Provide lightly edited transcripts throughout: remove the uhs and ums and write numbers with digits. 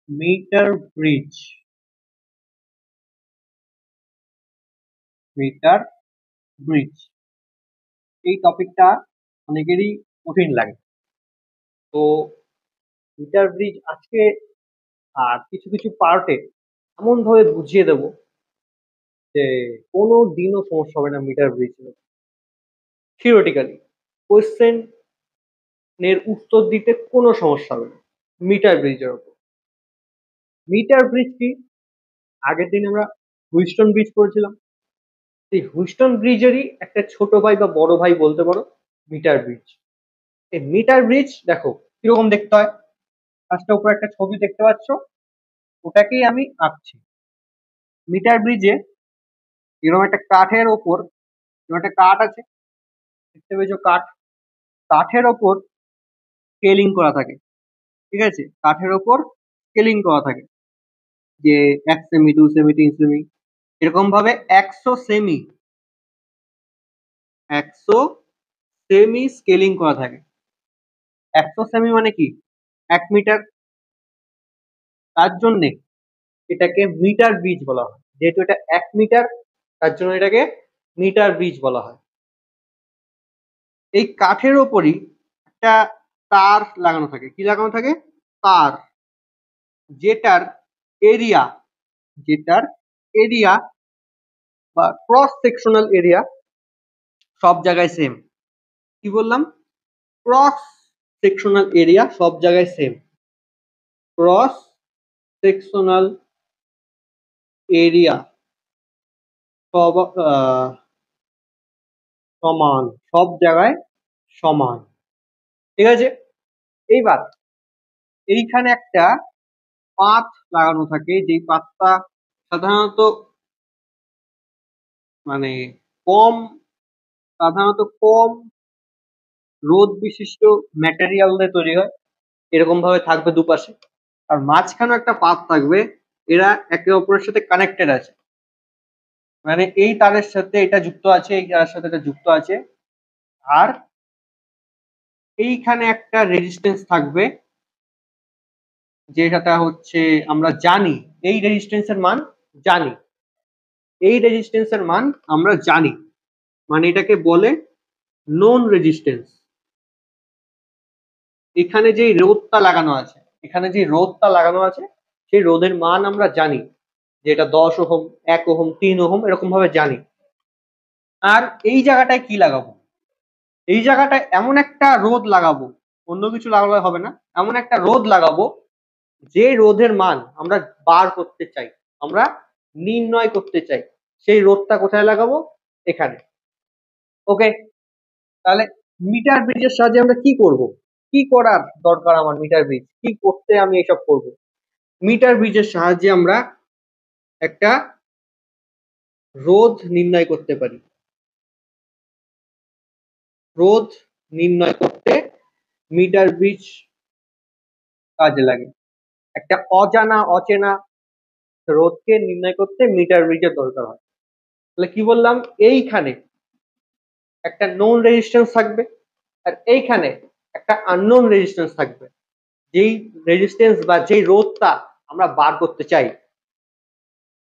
Metre bridge. Meter bridge এই টপিকটা অনেকেরই কঠিন লাগে। তো মিটার ব্রিজ আজকে আর কিছু কিছু পার্টে এমন ভাবে বুঝিয়ে দেব যে কোনো দিনও সমস্যা হবে না মিটার ব্রিজ। থিওরিটিক্যালি কোয়েশ্চেন এর উত্তর দিতে কোনো সমস্যা হবে না মিটার ব্রিজের উপর। মিটার ব্রিজ কি? আগের দিন আমরা হুইস্টন ব্রিজ পড়েছিলাম। এই হুইস্টন ব্রিজেরই একটা ছোট ভাই বা বড় ভাই বলতে পারো মিটার ব্রিজ। এই মিটার ব্রিজ দেখো কিরকম দেখতে হয়। ফার্স্টে উপরে একটা ছবি দেখতে পাচ্ছ, ওটাকেই আমি আঁকছি। মিটার ব্রিজে এরকম একটা কাঠের ওপর, এরকম একটা কাঠ আছে, দেখতে পেয়েছো কাঠ, কাঠের ওপর স্কেলিং করা থাকে। ঠিক আছে, কাঠের ওপর স্কেলিং করা থাকে যে 1 সেমি, 2 সেমি, 3 সেমি, এরকম ভাবে 100 সেমি, 100 সেমি স্কেলিং করা থাকে। 100 সেমি মানে কি? 1 মিটার। তার জন্যে এটাকে মিটার ব্রিজ বলা হয়। যেহেতু এটা 1 মিটার, তার জন্য এটাকে মিটার ব্রিজ বলা হয়। এই কাঠের ওপরই একটা তার লাগানো থাকে। কি লাগানো থাকে? তার। যেটার এরিয়া, যেটার এরিয়া বা ক্রস সেকশনাল এরিয়া সব জায়গায় সেম। কি বললাম? ক্রস সেকশনাল এরিয়া সব জায়গায় সেম। ক্রস সেকশনাল এরিয়া সব সমান, সব জায়গায় সমান। ঠিক আছে, এইবার এইখানে একটা পাত লাগানো থাকে, যেই পাতটা সাধারণত মানে কম কম রোদ বিশিষ্ট ম্যাটেরিয়াল দিয়ে তৈরি হয়। এরকম ভাবে থাকবে দুপাশে, আর মাঝখানে একটা পাত থাকবে। এরা একে অপরের সাথে কানেক্টেড আছে, মানে এই তারের সাথে এটা যুক্ত আছে, এই তারের সাথে এটা যুক্ত আছে। আর এইখানে একটা রেজিস্ট্যান্স থাকবে, যেটা হচ্ছে আমরা জানি, এই রেজিস্ট্যান্সের মান জানি, এই রেজিস্ট্যান্সের মান আমরা জানি, মানে এটাকে বলে নোন রেজিস্ট্যান্স। এখানে যে রোধটা লাগানো আছে, এখানে যে রোধটা লাগানো আছে, সেই রোধের মান আমরা জানি, যে এটা 10 ওহম, 1 ওহম, 3 ওহম, এরকম ভাবে জানি। আর এই জায়গাটায় কি লাগাবো? এই জায়গাটায় এমন একটা রোধ লাগাবো, অন্য কিছু লাগালে হবে না, এমন একটা রোধ লাগাবো যে রোধের মান আমরা বার করতে চাই, আমরা নির্ণয় করতে চাই। সেই রোধটা কোথায় লাগাবো? এখানে। ওকে, তাহলে মিটার ব্রিজের সাহায্যে আমরা কি করব? কি করার দরকার আমার? মিটার ব্রিজ কি করতে আমি এসব করব? মিটার ব্রিজের সাহায্যে আমরা একটা রোধ নির্ণয় করতে পারি। রোধ নির্ণয় করতে মিটার ব্রিজ কাজে লাগে। একটা অজানা অচেনা রোধকে নির্ণয় করতে মিটার ব্রিজের দরকার হয়। তাহলে কি বললাম? এইখানে একটা নোন রেজিস্ট্যান্স থাকবে, আর এইখানে একটা আননোন রেজিস্ট্যান্স থাকবে। যেই রেজিস্ট্যান্স বা যেই রোধটা আমরা বার করতে চাই,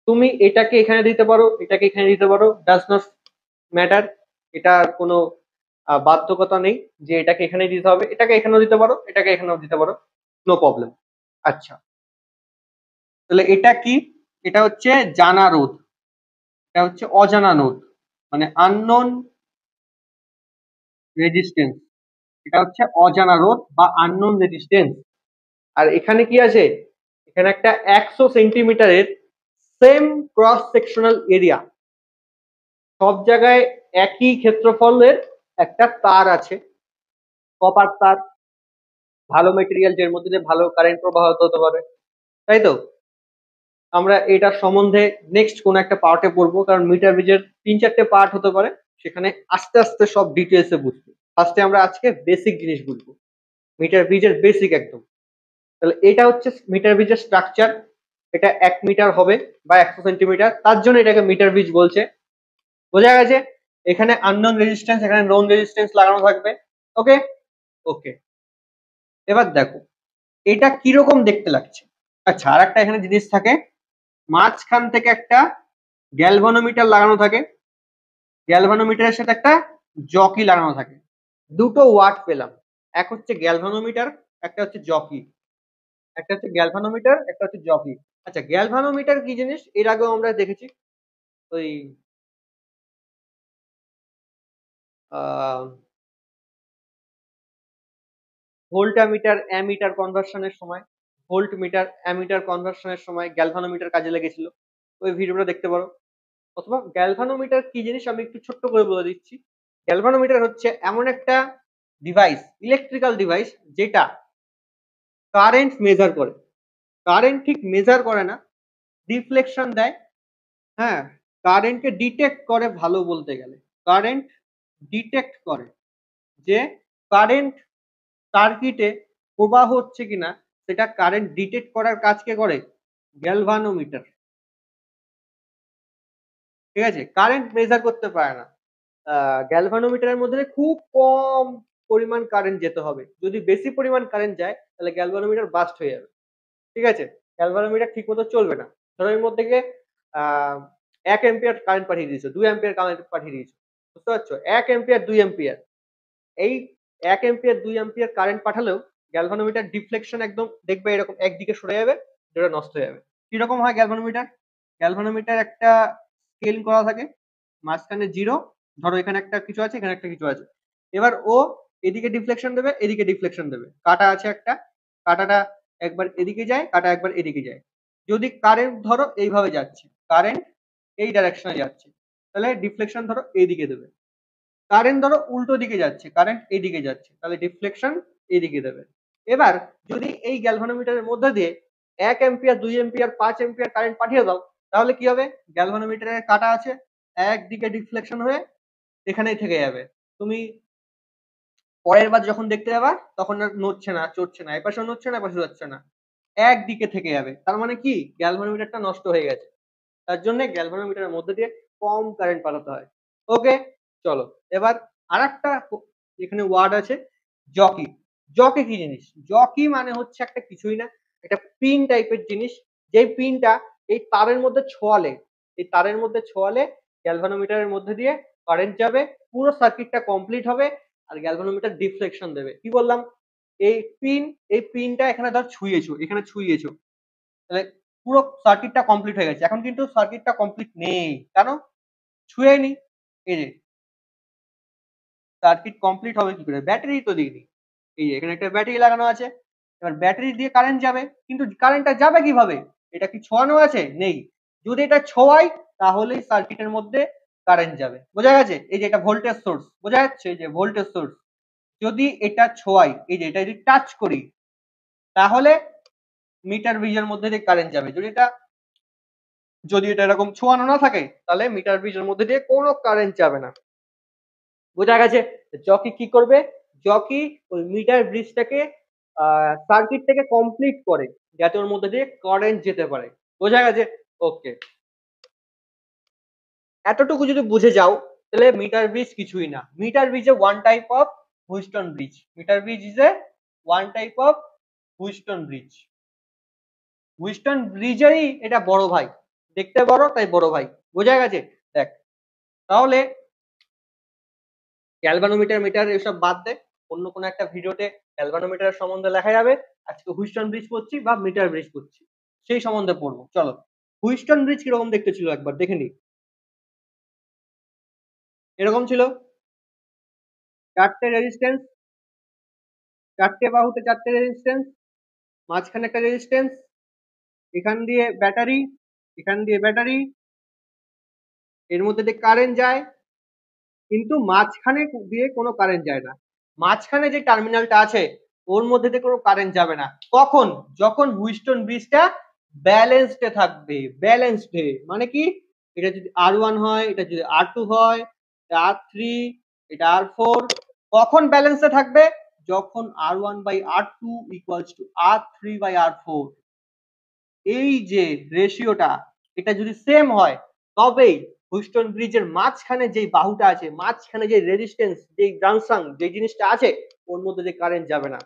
তুমি এটাকে এখানে দিতে পারো, এটাকে এখানে দিতে পারো, ডাজ নট ম্যাটার। এটা কোনো বাধ্যকতা নেই যে এটাকে এখানে দিতে হবে। এটাকে এখানেও দিতে পারো, এটাকে এখানেও দিতে পারো, নো প্রবলেম। আচ্ছা, তাহলে এটা কি? এটা হচ্ছে জানা রোধ, এটা হচ্ছে অজানা রোধ, মানে আননোন রেজিস্ট্যান্স। এটা হচ্ছে অজানা রোধ বা আননোন রেজিস্ট্যান্স। আর এখানে কি আছে? এখানে একটা 100 সেন্টিমিটারের সেম ক্রস সেকশনাল এরিয়া, সব জায়গায় একই ক্ষেত্রফলের একটা তার আছে, কপার তার, ভালো মেটেরিয়াল, যের মধ্যে দিয়ে ভালো কারেন্ট প্রবাহিত হতে পারে, তাই তো? আমরা এটার সম্বন্ধে নেক্সট কোন একটা পার্টে পড়বো, কারণ মিটার ব্রিজের 3-4টে পার্ট হতে পারে, সেখানে আস্তে আস্তে সব ডিটেলসে বুঝবো। ফার্স্টে আমরা আজকে বেসিক জিনিস বুঝবো, মিটার ব্রিজের বেসিক একদম। তাহলে এটা হচ্ছে মিটার ব্রিজের স্ট্রাকচার। এটা 1 মিটার হবে বা 100 সেন্টিমিটার, তার জন্য এটাকে মিটার ব্রিজ বলছে। বোঝা গেছে? এখানে আননোন রেজিস্ট্যান্স, এখানে নোন রেজিস্ট্যান্স লাগানো থাকবে। ওকে, ওকে। এবার দেখো এটা কিরকম দেখতে লাগছে। আচ্ছা, আর একটা এখানে জিনিস থাকে, মাঝখান থেকে একটা গ্যালভানোমিটার লাগানো থাকে, গ্যালভানোমিটারের সাথে একটা জকি লাগানো থাকে। দুটো ওয়াট পেলাম, এক হচ্ছে গ্যালভানোমিটার, একটা হচ্ছে জকি। একটা হচ্ছে গ্যালভানোমিটার, একটা হচ্ছে জকি। আচ্ছা, গ্যালভানোমিটার কি জিনিস এর আগেও আমরা দেখেছি, ওই ভোল্টামিটার অ্যামিটার কনভার্সনের সময়, ভোল্ট মিটার অ্যামিটার কনভার্সনের সময় গ্যালভানোমিটার কাজে লেগেছিল, ওই ভিডিওটা দেখতে পারো। অথবা গ্যালভানোমিটার কি জিনিস আমি একটু ছোট্ট করে বলে দিচ্ছি। গ্যালভানোমিটার হচ্ছে এমন একটা ডিভাইস, ইলেকট্রিক্যাল ডিভাইস, যেটা কারেন্ট মেজার করে। কারেন্ট ঠিক মেজার করে না, ডিফ্লেকশন দেয়। হ্যাঁ, কারেন্টকে ডিটেক্ট করে, ভালো বলতে গেলে কারেন্ট ডিটেক্ট করে যে কারেন্ট সার্কিটে প্রবাহ হচ্ছে কিনা, সেটা কারেন্ট ডিটেক্ট করার কাজ কে করে? গ্যালভানোমিটার। ঠিক আছে, কারেন্ট মেজার করতে পারে না। গ্যালভানোমিটারের মধ্যে খুব কম পরিমাণ কারেন্ট যেতে হবে, যদি বেশি পরিমাণ কারেন্ট যায় তাহলে গ্যালভানোমিটার বাস্ট হয়ে যাবে। ঠিক আছে, গ্যালভানোমিটার ঠিক মতো চলবে না। ধরো এর মধ্যে গিয়ে 1 অ্যাম্পিয়ার কারেন্ট পাঠিয়ে দিয়েছো, 2 অ্যাম্পিয়ার কারেন্ট পাঠিয়ে দিয়েছো, বুঝতে পারছো? 1 অ্যাম্পিয়ার 2 অ্যাম্পিয়ার, এই 1 অ্যাম্পিয়ার 2 অ্যাম্পিয়ার কারেন্ট পাঠালেও গ্যালভানোমিটার ডিফ্লেকশন একদম দেখবে এরকম একদিকে সরে যাবে, যেটা নষ্ট হয়ে যাবে। কিরকম হয় গ্যালভানোমিটার? গ্যালভানোমিটার একটা স্কেল করা থাকে, মাঝখানে জিরো, ধরো এখানে একটা কিছু আছে, এখানে একটা কিছু আছে। এবার ও এদিকে ডিফ্লেকশন দেবে, এদিকে ডিফ্লেকশন দেবে, কাটা আছে একটা, কাটাটা একবার এদিকে যায়, কাটা একবার এদিকে যায়। যদি কারেন্ট ধরো এইভাবে যাচ্ছে, কারেন্ট এই ডাইরেকশনে যাচ্ছে, তাহলে ডিফ্লেকশন ধরো এইদিকে দেবে। কারেন্ট ধরো উল্টো দিকে যাচ্ছে, কারেন্ট এইদিকে যাচ্ছে, তাহলে ডিফ্লেকশন এইদিকে দেবে। এবার যদি এই গ্যালভানোমিটারের মধ্যে দিয়ে 1 অ্যাম্পিয়ার 2 অ্যাম্পিয়ার 5 অ্যাম্পিয়ার কারেন্ট পাঠিয়ে দাও, তাহলে কি হবে? গ্যালভানোমিটারের কাটা আছে, একদিকে ডিফ্লেকশন হয়ে এখানেই থেকে যাবে। তুমি পরের বার যখন দেখতে যাবা তখন আর নড়ছে না, চড়ছে না, এপাশে নড়ছে না, এপাশে যাচ্ছে না, একদিকে থেকে যাবে। তার মানে কি? গ্যালভানোমিটারটা নষ্ট হয়ে গেছে। তার জন্য গ্যালভানোমিটারের মধ্যে দিয়ে কম কারেন্ট পাঠাতে হয়। ওকে, চলো এবার আরেকটা এখানে ওয়ার্ড আছে, জকি। জকি কি জিনিস? জকি মানে হচ্ছে একটা কিছুই না, একটা পিন টাইপের জিনিস, যেই পিনটা এই তারের মধ্যে ছোঁয়ালে, এই তারের মধ্যে ছোঁয়ালে গ্যালভানোমিটারের মধ্যে দিয়ে কারেন্ট যাবে, পুরো সার্কিটটা কমপ্লিট হবে, আর গ্যালভানোমিটার ডিফ্লেকশন দেবে। কি বললাম? এই পিন, এই পিনটা এখানে ধর ছুঁয়েছো, এখানে ছুঁয়েছো, তাহলে পুরো সার্কিটটা কমপ্লিট হয়ে গেছে। এখন কিন্তু সার্কিটটা কমপ্লিট নেই, কেন? ছুঁয়েনি। এই যে সার্কিট কমপ্লিট হবে কি করে? ব্যাটারি তো দিইনি। এই যে এখানে একটা ব্যাটারি লাগানো আছে, এবার ব্যাটারি দিয়ে কারেন্ট যাবে, কিন্তু কারেন্টটা যাবে কিভাবে? এটা কি ছোঁয়ানো আছে? নেই। যদি এটা ছোঁয়াই তাহলেই সার্কিটের মধ্যে কারেন্ট যাবে। বোঝা গেছে? এই যে এটা ভোল্টেজ সোর্স, বোঝা যাচ্ছে? এই যে ভোল্টেজ সোর্স, যদি এটা ছোঁয়াই, এই যে এটা যদি টাচ করি, তাহলে মিটার ব্রিজের মধ্যে দিয়ে কারেন্ট যাবে। যদি এটা এরকম ছোঁয়ানো না থাকে, তাহলে মিটার ব্রিজের মধ্যে দিয়ে কোনো কারেন্ট যাবে না। বোঝা গেছে? জকি কি করবে? জকি ওই মিটার ব্রিজটাকে সার্কিট থেকে কমপ্লিট করে, যাতে ওর মধ্যে দিয়ে কারেন্ট যেতে পারে। বোঝা গেছে? ওকে, এতটুকু যদি বুঝে যাও, তাহলে মিটার ব্রিজ কিছুই না। Meter bridge a one type of Wheatstone bridge. Meter bridge is a one type of Wheatstone bridge. Wheatstone ব্রিজেরই এটা বড় ভাই, দেখতে বড় তাই বড় ভাই। বোঝা গেছে? দেখ, তাহলে গ্যালভানোমিটার মিটার এসব বাদ দে, অন্য কোনো একটা ভিডিওতে গ্যালভানোমিটার সম্বন্ধে লেখা যাবে। আজকে হুইস্টন ব্রিজ পড়ছি বা মিটার ব্রিজ পড়ছি, সেই সম্বন্ধে পড়বো। চলো, হুইস্টন ব্রিজ কিরকম দেখতে ছিল একবার দেখে নি। এরকম ছিল, চারটে রেজিস্ট্যান্স, চারটে বাহুতে চারটে রেজিস্ট্যান্স, মাঝখানে একটা রেজিস্ট্যান্স, এখান দিয়ে ব্যাটারি, এখান দিয়ে ব্যাটারি, এর মধ্যে দিয়ে কারেন্ট যায়, কিন্তু মাঝখানে দিয়ে কোনো কারেন্ট যায় না। মাঝখানে যে টার্মিনালটা আছে ওর মধ্যে দিয়ে কোনো কারেন্ট যাবে না। কখন? যখন হুইস্টন ব্রিজটা ব্যালেন্সডে থাকবে। ব্যালেন্সডে মানে কি? এটা যদি R1 হয়, এটা যদি R2 হয়, এটা R3, এটা R4। কখন ব্যালেন্সে থাকবে? যখন R1/R2 ইকুয়ালস টু R3/R4, এই যে রেশিওটা, এটা যদি সেম হয়, তবেই হুইস্টন ব্রিজের মাঝখানে যে বাহুটা আছে, মাঝখানে যে রেজিস্ট্যান্স, যে জাংশন, যে জিনিসটা আছে, ওর মধ্যে যে কারেন্ট যাবে না।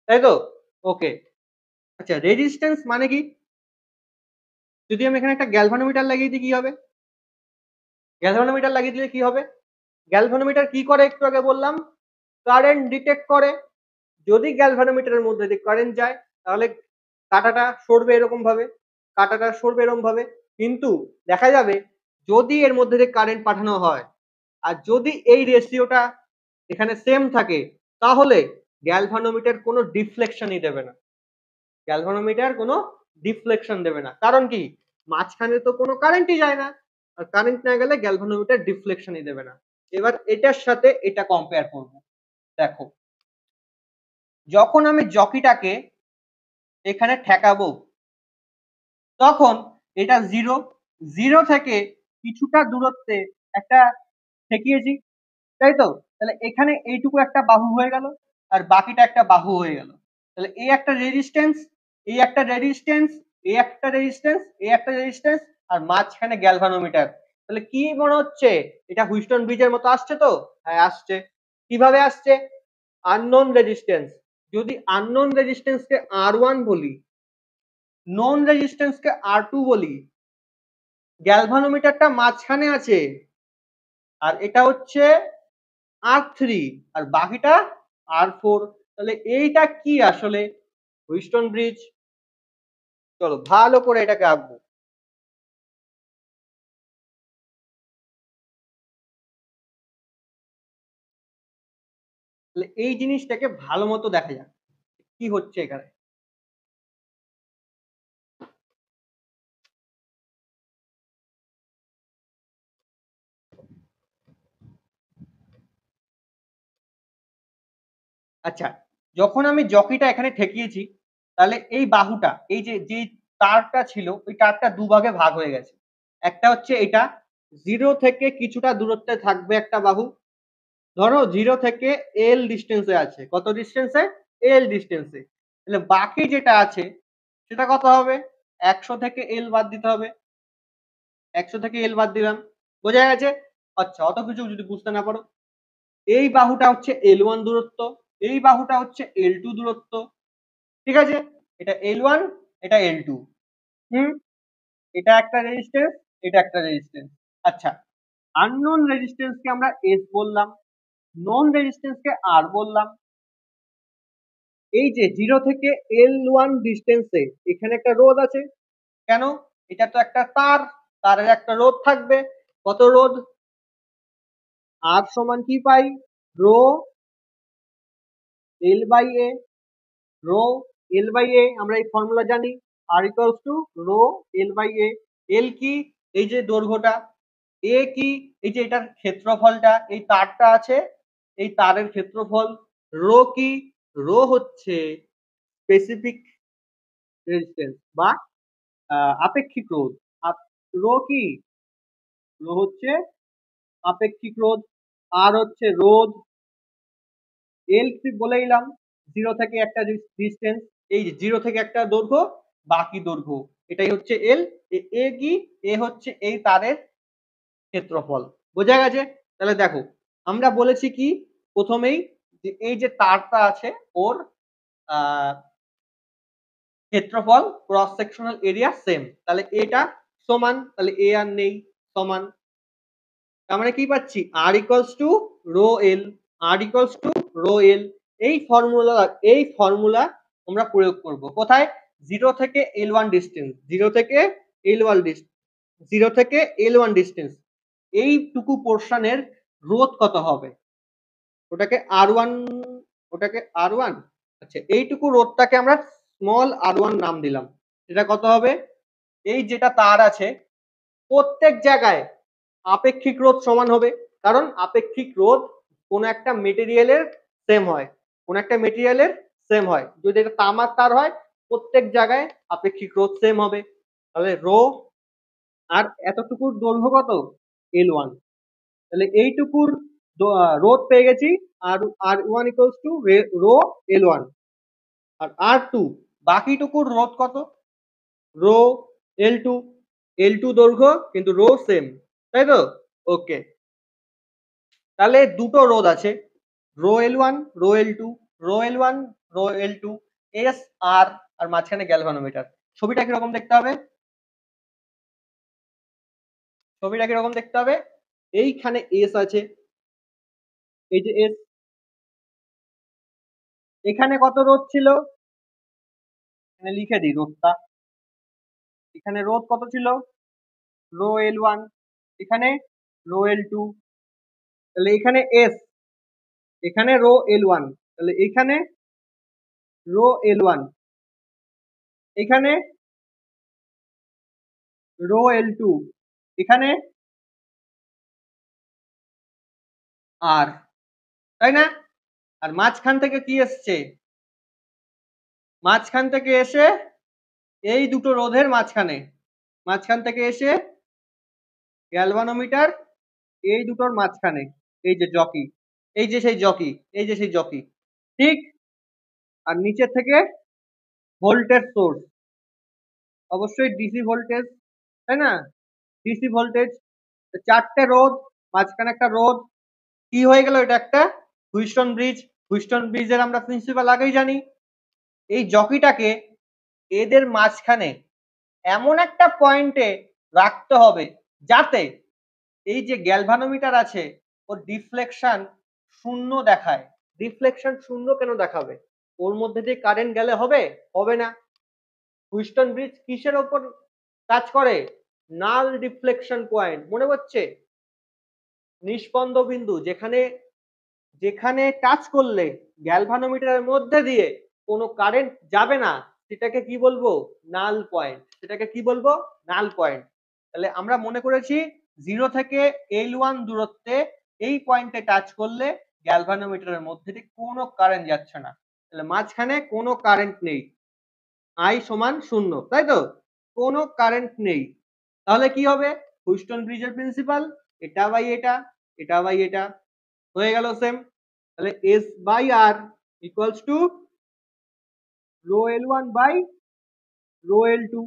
তাই তো? ওকে, আচ্ছা, রেজিস্ট্যান্স মানে কি? যদি আমি এখানে একটা গ্যালভানোমিটার লাগিয়ে দিই কি হবে? গ্যালভানোমিটার লাগিয়ে দিলে কি হবে? গ্যালভানোমিটার কি করে একটু আগে বললাম? কারেন্ট ডিটেক্ট করে। যদি গ্যালভানোমিটারের মধ্যে দিয়ে কারেন্ট যায় তাহলে কাঁটাটা সরবে এরকম ভাবে, কাঁটাটা সরবে এরকম ভাবে। কিন্তু দেখা যাবে যদি এর মধ্যে দিয়ে কারেন্ট পাঠানো হয় আর যদি এই রেশিওটা এখানে সেম থাকে তাহলে গ্যালভানোমিটার কোনো ডিফ্লেকশনই দেবে না। গ্যালভানোমিটার কোনো ডিফ্লেকশন দেবে না। কারণ কি? মাঝখানে তো কোনো কারেন্টই যায় না। আর কারেন্ট না গেলে গ্যালভানোমিটার ডিফ্লেকশনই দেবে না। এবার এটার সাথে এটা কম্পেয়ার করব। দেখো, যখন আমি জকিটাকে এখানে ঠেকাবো তখন এটা জিরো, জিরো থেকে কিছুটা দূরত্বে একটা ঠেকিয়েছি, তাই তো? তাহলে এখানে এইটুকু একটা বাহু হয়ে গেল আর বাকিটা একটা বাহু হয়ে গেল। তাহলে এই একটা রেজিস্ট্যান্স, এই একটা রেজিস্ট্যান্স, এই একটা রেজিস্ট্যান্স, এই একটা রেজিস্ট্যান্স আর মাঝখানে গ্যালভানোমিটার। তাহলে কি মনে হচ্ছে? এটা হুইস্টন ব্রিজের মতো আসছে তো? হ্যাঁ আসছে। কিভাবে আসছে? Unknown resistance. যদি আননোন রেজিস্ট্যান্সকে R1 বলি, নোন রেজিস্ট্যান্সকে R2 বলি, গ্যালভানোমিটারটা মাঝখানে আছে আর এটা হচ্ছে R3 আর বাকিটা R4। তাহলে এইটা কি আসলে? Wheatstone bridge. চলো ভালো করে এটাকে আঁকবো। তাহলে এই জিনিসটাকে ভালো মতো দেখা যাক কি হচ্ছে এখানে। আচ্ছা, যখন আমি জকিটা এখানে ঠেকিয়েছি তাহলে এই বাহুটা, এই যে যে তারটা ছিল ওই তারটা দুভাগে ভাগ হয়ে গেছে। একটা হচ্ছে এটা, জিরো থেকে কিছুটা দূরত্বে থাকবে একটা বাহু। ধরো জিরো থেকে এল ডিস্টেন্সে আছে। কত ডিস্টেন্সে? এল ডিস্টেন্সে। তাহলে বাকি যেটা আছে সেটা কত হবে? 100 থেকে এল বাদ দিতে হবে। 100 থেকে এল বাদ দিলাম। বোঝা গেছে? আচ্ছা, অত কিছু যদি বুঝতে না পারো, এই বাহুটা হচ্ছে L1 দূরত্ব, এই বাহুটা হচ্ছে L2 দূরত্ব। ঠিক আছে? এটা L1, এটা L2। হুম, এটা একটা রেজিস্ট্যান্স, এটা একটা রেজিস্ট্যান্স। আচ্ছা, আননোন রেজিস্ট্যান্সকে আমরা S বললাম, নন রেজিস্ট্যান্সকে R বললাম। এই যে জিরো থেকে L1 ডিস্টেন্সে এখানে একটা রোধ আছে। কেন? এটা তো একটা তার, তারের একটা রোধ থাকবে। কত রোধ? আর সমান কি পাই? Rho L by A. Rho L by A আমরা এই ফর্মুলা জানি। R equals to rho L by A. L কি? এই যে দৈর্ঘ্যটা। এ কি? এই যে এটার ক্ষেত্রফলটা, এই তারটা আছে এই তারের ক্ষেত্রফল। রো কি? রো হচ্ছে স্পেসিফিক রেজিস্ট্যান্স বা আপেক্ষিক রোধ। রো কি? রো হচ্ছে আপেক্ষিক রোধ। আর হচ্ছে রোধ। এল কি বলে দিলাম, জিরো থেকে একটা ডিস্টেন্স, এই জিরো থেকে একটা দৈর্ঘ্য, বাকি দৈর্ঘ্য, এটাই হচ্ছে এল। এ কি? এ হচ্ছে এই তারের ক্ষেত্রফল। বোঝা গেছে? তাহলে দেখো, আমরা বলেছি কি প্রথমেই, যে এই যে তারটা আছে ওর আহ ক্ষেত্রফল ক্রস সেকশনাল এরিয়া সেম। তাহলে এটা সমান, তাহলে এ আর নেই, সমান। তার মানে কি পাচ্ছি? R equals to rho L. R equals to rho L. এই ফর্মুলা আমরা প্রয়োগ করব কোথায়? জিরো থেকে L1 ডিস্টেন্স, জিরো থেকে L1 ডিস্টেন্স, জিরো থেকে L1 ডিস্টেন্স, এইটুকু পোর্শনের রোধ কত হবে? ওটাকে R1, ওটাকে R1। আচ্ছা, এইটুকু রোধটাকে আমরা স্মল R1 নাম দিলাম। এটা কত হবে? এই যেটা তার আছে প্রত্যেক জায়গায় আপেক্ষিক রোধ সমান হবে। কারণ আপেক্ষিক রোধ কোন একটা মেটেরিয়ালের সেম হয়, কোন একটা মেটেরিয়ালের সেম হয়। যদি এটা তামার তার হয় প্রত্যেক জায়গায় আপেক্ষিক রোধ সেম হবে। তাহলে রো আর এতটুকুর দৈর্ঘ্য কত? L1। তাহলে এইটুকুর রোধ পেয়ে গেছি। আর R1 equals to rho L1। আর R2 বাকিটুকুর রোধ কত? Rho L2। L2 দৈর্ঘ্য কিন্তু রো সেম, তাই তো? ওকে, তাহলে দুটো রোধ আছে, rho L1, rho L2, rho L1, rho L2, S R আর মাঝখানে গ্যালভানোমিটার। ছবিটা কিরকম দেখতে হবে? ছবিটা কিরকম দেখতে হবে? এইখানে এস আছে, এই যে এস, এখানে কত রোধ ছিল? এখানে লিখে দিই রোধটা। এখানে রোধ কত ছিল? রো এল ওয়ান, এখানে রো এল টু, তাহলে এখানে এস, এখানে রো এল ওয়ান, তাহলে এখানে রো এল ওয়ান, এখানে রো এল টু, এখানে আর, তাই না? আর মাঝখান থেকে কি এসছে? মাঝখান থেকে এসে এই দুটো রোধের মাঝখানে, মাঝখান থেকে এসে গ্যালভানোমিটার এই দুটোর মাঝখানে, এই যে জকি, এই যে সেই জকি, এই যে সেই জকি, ঠিক। আর নিচে থেকে ভোল্টেজ সোর্স, অবশ্যই ডিসি ভোল্টেজ, তাই না? ডিসি ভোল্টেজ, চারটে রোধ, মাঝখানে একটা রোধ, কি হয়ে গেল? এটা একটা হুইস্টন ব্রিজ। হুইস্টন ব্রিজের আমরা প্রিন্সিপাল আগেই জানি। এই জকিটাকে এদের মাঝখানে এমন একটা পয়েন্টে রাখতে হবে যাতে এই যে গ্যালভানোমিটার আছে ওর ডিফ্লেকশন শূন্য দেখায়। ডিফ্লেকশন শূন্য কেন দেখাবে? ওর মধ্যে দিয়ে কারেন্ট গেলে হবে? হবে না। হুইস্টন ব্রিজ কিসের ওপর কাজ করে? নাল ডিফ্লেকশন পয়েন্ট, মনে হচ্ছে? নিষ্পন্দ বিন্দু, যেখানে যেখানে টাচ করলে গ্যালভানোমিটারের মধ্যে দিয়ে কোনো কারেন্ট যাবে না, সেটাকে কি বলবো? নাল পয়েন্ট। সেটাকে কি বলবো? নাল পয়েন্ট। তাহলে আমরা মনে করেছি 0 থেকে L1 দূরত্বে এই পয়েন্টে টাচ করলে গ্যালভানোমিটারের মধ্যে দিয়ে কোনো কারেন্ট যাচ্ছে না, তাহলে মাঝখানে কোনো কারেন্ট নেই, I সমান 0, তাই তো? কোনো কারেন্ট নেই। তাহলে কি হবে? হুইস্টন ব্রিজের প্রিন্সিপাল, এটা বাই এটা, এটা বাই এটা, হয়ে গেল সেম। তাহলে S by R equals to rho L one by rho L two,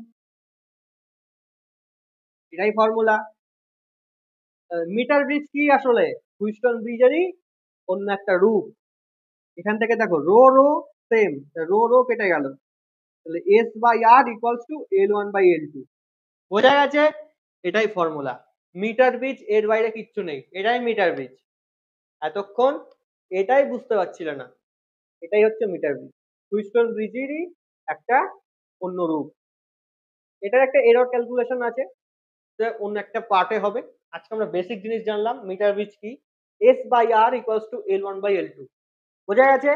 এটাই ফর্মুলা। মিটার ব্রিজ কি আসলে? হুইস্টন ব্রিজেরই অন্য একটা রূপ। এখান থেকে দেখো rho rho same, rho rho কেটে গেল, তাহলে S by R equals to L one by L two. বোঝা গেছে? এটাই ফর্মুলা। মিটার ব্রিজ, এর বাইরে কিচ্ছু নেই, এটাই মিটার ব্রিজ। এতক্ষণ এটাই বুঝতে পারছিলে না, এটাই হচ্ছে মিটার ব্রিজ, হুইস্টন ব্রিজেরই একটা অন্য রূপ। এটার একটা এরর ক্যালকুলেশন আছে, অন্য একটা পার্টে হবে। আজকে আমরা বেসিক জিনিস জানলাম, মিটার ব্রিজ কি, S by R equals to L one by L two. বোঝা গেছে?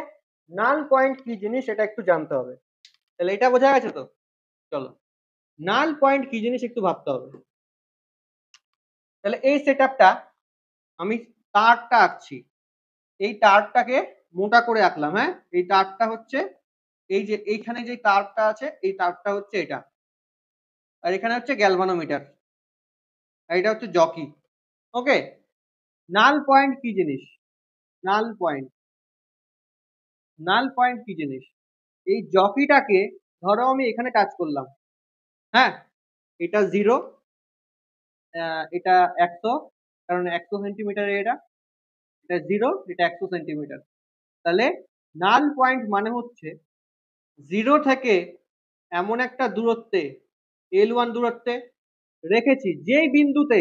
নাল পয়েন্ট কি জিনিস এটা একটু জানতে হবে। তাহলে এটা বোঝা গেছে তো? চলো, নাল পয়েন্ট কি জিনিস একটু ভাবতে হবে। তাহলে এই সেটআপটা, আমি তারটা আঁকছি, এই তারটাকে মোটা করে আঁকলাম। হ্যাঁ, এই তারটা হচ্ছে এই যে এইখানে যে তারটা আছে, এই তারটা হচ্ছে এটা, আর এখানে হচ্ছে গ্যালভানোমিটার, আর এটা হচ্ছে জকি। ওকে, নাল পয়েন্ট কি জিনিস? নাল পয়েন্ট, নাল পয়েন্ট কি জিনিস? এই জকিটাকে ধরো আমি এখানে টাচ করলাম, হ্যাঁ, এটা 0, এটা 100, কারণ 100 সেন্টিমিটার, এটা এটা 0, এটা 100 সেন্টিমিটার। তাহলে নাল পয়েন্ট মানে হচ্ছে 0 থেকে এমন একটা দূরত্বে, L1 দূরত্বে রেখেছি, যেই বিন্দুতে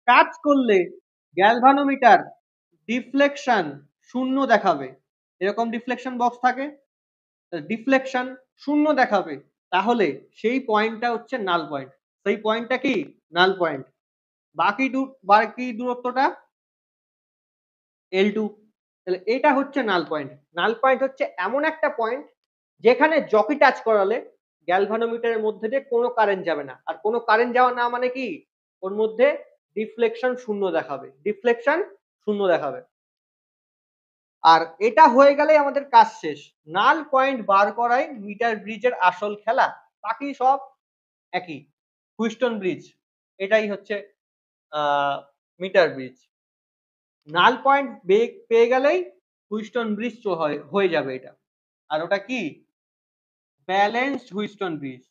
টাচ করলে গ্যালভানোমিটার ডিফ্লেকশন শূন্য দেখাবে। এরকম ডিফ্লেকশন বক্স থাকে, ডিফ্লেকশন শূন্য দেখাবে, তাহলে সেই পয়েন্টটা হচ্ছে নাল পয়েন্ট। সেই পয়েন্টটা কি? নাল পয়েন্ট। বাকি দূরত্বটা L2, তাহলে এটা হচ্ছে নাল পয়েন্ট। নাল পয়েন্ট হচ্ছে এমন একটা পয়েন্ট যেখানে জকি টাচ করালে গ্যালভানোমিটারের মধ্যে দিয়ে কোনো কারেন্ট যাবে না। আর কোনো কারেন্ট যাওয়া না মানে কি? ওর মধ্যে ডিফ্লেকশন শূন্য দেখাবে, ডিফ্লেকশন শূন্য দেখাবে। আর এটা হয়ে গেলেই আমাদের কাজ শেষ। নাল পয়েন্ট বার করাই মিটার ব্রিজের আসল খেলা, বাকি সব একই। হুইস্টন ব্রিজ, এটাই হচ্ছে মিটার ব্রিজ। নাল পয়েন্ট পেয়ে গেলেই হুইস্টন ব্রিজ হয়ে যাবে এটা। আর ওটা কি? Balanced Wheatstone bridge.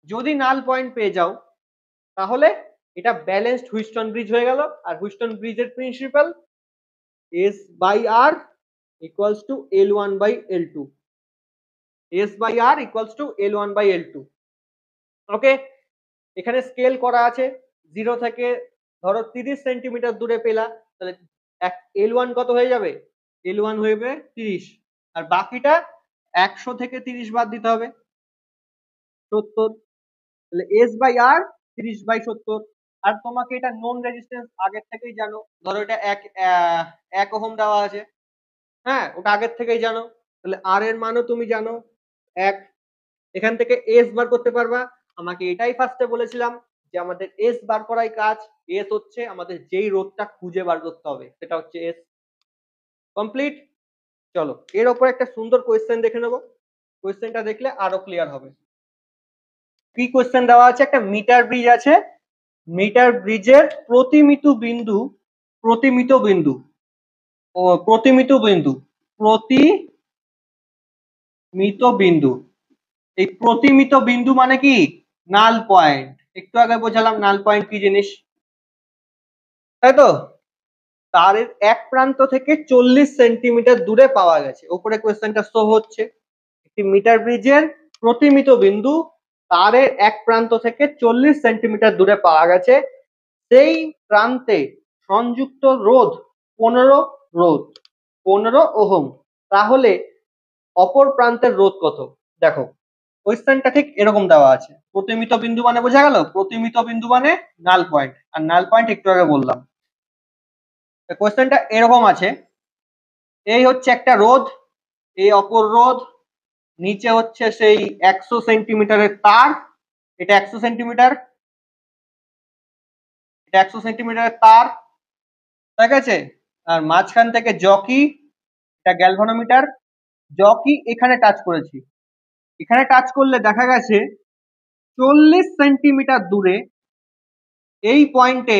যদি নাল পয়েন্ট পেয়ে যাও তাহলে এটা ব্যালেন্সড হুইস্টন ব্রিজ হয়ে গেল। আর হুইস্টন ব্রিজের principle S by R equals to L one by L two. S by R equals to L1 by L2। Okay, এখানে স্কেল করা আছে 0 থেকে ধরো 30 সেন্টিমিটার দূরে পেলা, তাহলে L1 কত হয়ে যাবে? L1 হয়ে যাবে 30, আর বাকিটা 100 থেকে 30 বাদ দিতে হবে, 70। তাহলে এস বাই আর 30/70। আর তোমাকে এটা নোন রেজিস্ট্যান্স আগের থেকেই জানো, ধরো এটা 1 ওহম দেওয়া আছে, হ্যাঁ ওটা আগের থেকেই জানো, তাহলে আর এর মানও তুমি জানো 1। এখান থেকে এস বার করতে পারবা। আমাকে এটাই ফার্স্টে বলেছিলাম যে আমাদের এস বার করাই কাজ। এস হচ্ছে আমাদের যেই রোধটা খুঁজে বার করতে হবে সেটা হচ্ছে এস। কমপ্লিট। চলো এর উপর একটা সুন্দর কোয়েশ্চেন দেখে নেবো, কোয়েশ্চেনটা দেখলে আরো ক্লিয়ার হবে। কি কোয়েশ্চেন দেওয়া আছে? একটা মিটার ব্রিজ আছে, মিটার ব্রিজের প্রতিমিত বিন্দু, প্রতিমিত বিন্দু ও প্রতিমিত বিন্দু, প্রতিমিত বিন্দু, এই প্রতিমিত বিন্দু মানে কি? নাল পয়েন্ট। একটু আগে বোঝালাম নাল পয়েন্ট কি জিনিস, তাই তো? তারের এক প্রান্ত থেকে 40 সেন্টিমিটার দূরে পাওয়া গেছে। উপরে কোয়েশ্চেনটা শো হচ্ছে, একটি মিটার ব্রিজের প্রতিমিত বিন্দু তারের এক প্রান্ত থেকে 40 সেন্টিমিটার দূরে পাওয়া গেছে, সেই প্রান্তে সংযুক্ত রোধ 15 ওহম। তাহলে অপর প্রান্তের রোধ কত? দেখো কোয়েশ্চেনটা ঠিক এরকম দেওয়া আছে। প্রতিমিত বিন্দু মানে বোঝা গেল, প্রতিমিত বিন্দু মানে নাল পয়েন্ট, আর নাল পয়েন্ট একটু আগে বললাম। কোয়েশ্চেনটা এরকম আছে, এই হচ্ছে একটা রোধ, এই অপর রোধ, নিচে হচ্ছে সেই 100 সেন্টিমিটারের তার, এটা 100 সেন্টিমিটার, এটা 100 সেন্টিমিটারের তার, ঠিক আছে? আর মাঝখান থেকে জকি, এটা গ্যালভানোমিটার, জকি এখানে টাচ করেছি, এখানে টাচ করলে দেখা গেছে 40 সেন্টিমিটার দূরে এই পয়েন্টে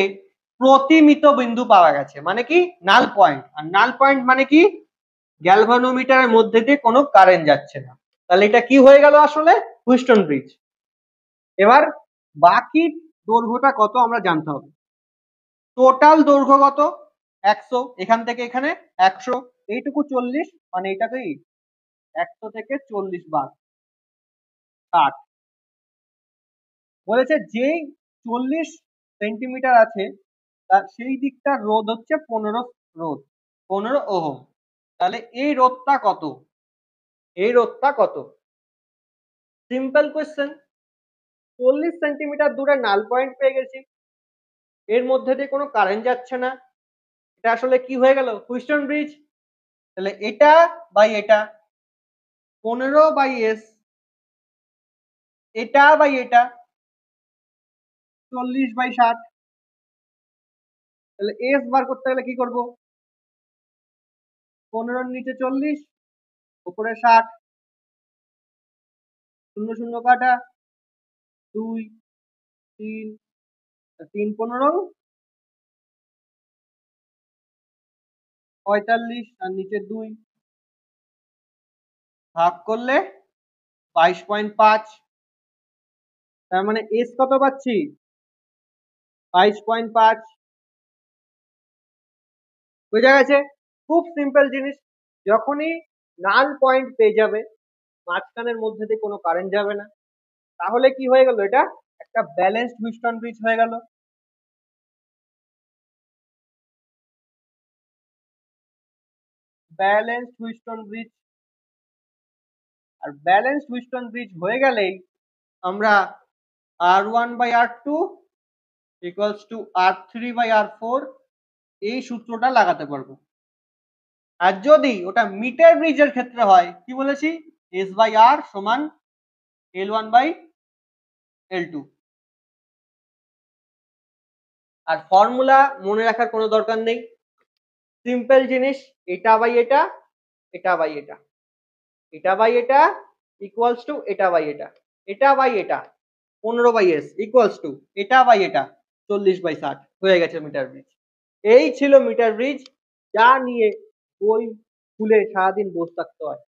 প্রতিমিত বিন্দু পাওয়া গেছে, মানে কি? নাল পয়েন্ট। আর নাল পয়েন্ট মানে কি? গ্যালভানোমিটারের মধ্যে দিয়ে কোনো কারেন্ট যাচ্ছে না। তাহলে এটা কি হয়ে গেল আসলে? Wheatstone bridge. এবার বাকি দৈর্ঘ্যটা কত আমরা জানতে হবে। টোটাল দৈর্ঘ্য কত? 100, এখান থেকে এখানে 100, এইটুকু 40, মানে এটাকেই 100 থেকে 40 বাদ 60। বলেছে যেই 40 সেন্টিমিটার আছে তার সেই দিকটার রোধ হচ্ছে 15 ওহম। তাহলে এই রোধটা কত? এই রোধটা কত? সিম্পল কোয়েশ্চেন, 40 সেন্টিমিটার দূরে নাল পয়েন্ট পেয়ে গেছি, এর মধ্যে দিয়ে কোনো কারেন্ট যাচ্ছে না, এটা আসলে কি হয়ে গেল? Wheatstone bridge. তাহলে এটা বাই এটা 15/s, এটা বাই এটা 40/60। তাহলে এস বার করতে গেলে কি করব? 15 নিচে 40, উপরে 60, 0 0 কাটা, 2 3, 3 15 45, আর নিচে 2 ভাগ করলে 22.5। তার মানে এস কত পাচ্ছি? 22.5। বোঝা গেছে? খুব সিম্পল জিনিস। যখনই নাল পয়েন্ট পেয়ে যাবে, মাঝখানের মধ্যে দিয়ে কোনো কারেন্ট যাবে না, তাহলে কি হয়ে গেল? এটা একটা ব্যালেন্সড হুইস্টন ব্রিজ হয়ে গেল। Balanced Wheatstone bridge. আর ব্যালেন্সড হুইস্টন ব্রিজ হয়ে গেলেই আমরা R1/R2 ইকুয়ালস টু R3/R4 এই সূত্রটা লাগাতে পারবো। আর যদি ওটা মিটার ব্রিজের ক্ষেত্রে হয়, কি বলেছি? S/R সমান L1/L2। আর ফর্মুলা মনে রাখার কোনো দরকার নেই, সিম্পল জিনিস, এটা বাই এটা, এটা বাই এটা, এটা বাই এটা ইকুয়ালস টু এটা বাই এটা, এটা বাই এটা 15/s ইকুয়ালস টু এটা বাই এটা 40/60। হয়ে গেছে মিটার ব্রিজ। এই ছিল মিটার ব্রিজ, যা নিয়ে বই খুলে সারাদিন বসে থাকতে হয়।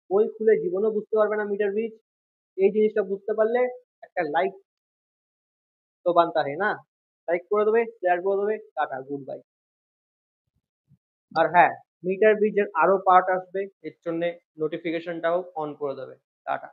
বই খুলে জীবনও বুঝতে পারবে না মিটার ব্রিজ। এই জিনিসটা বুঝতে পারলে একটা লাইক তো বানতা হে না, লাইক করে দেবে, শেয়ার করে দেবে, টাটা গুড বাই। আর হ্যাঁ, মিটার ব্রিজের আরো পার্ট আসবে, এর জন্য নোটিফিকেশনটাও অন করে দেবে। টাটা।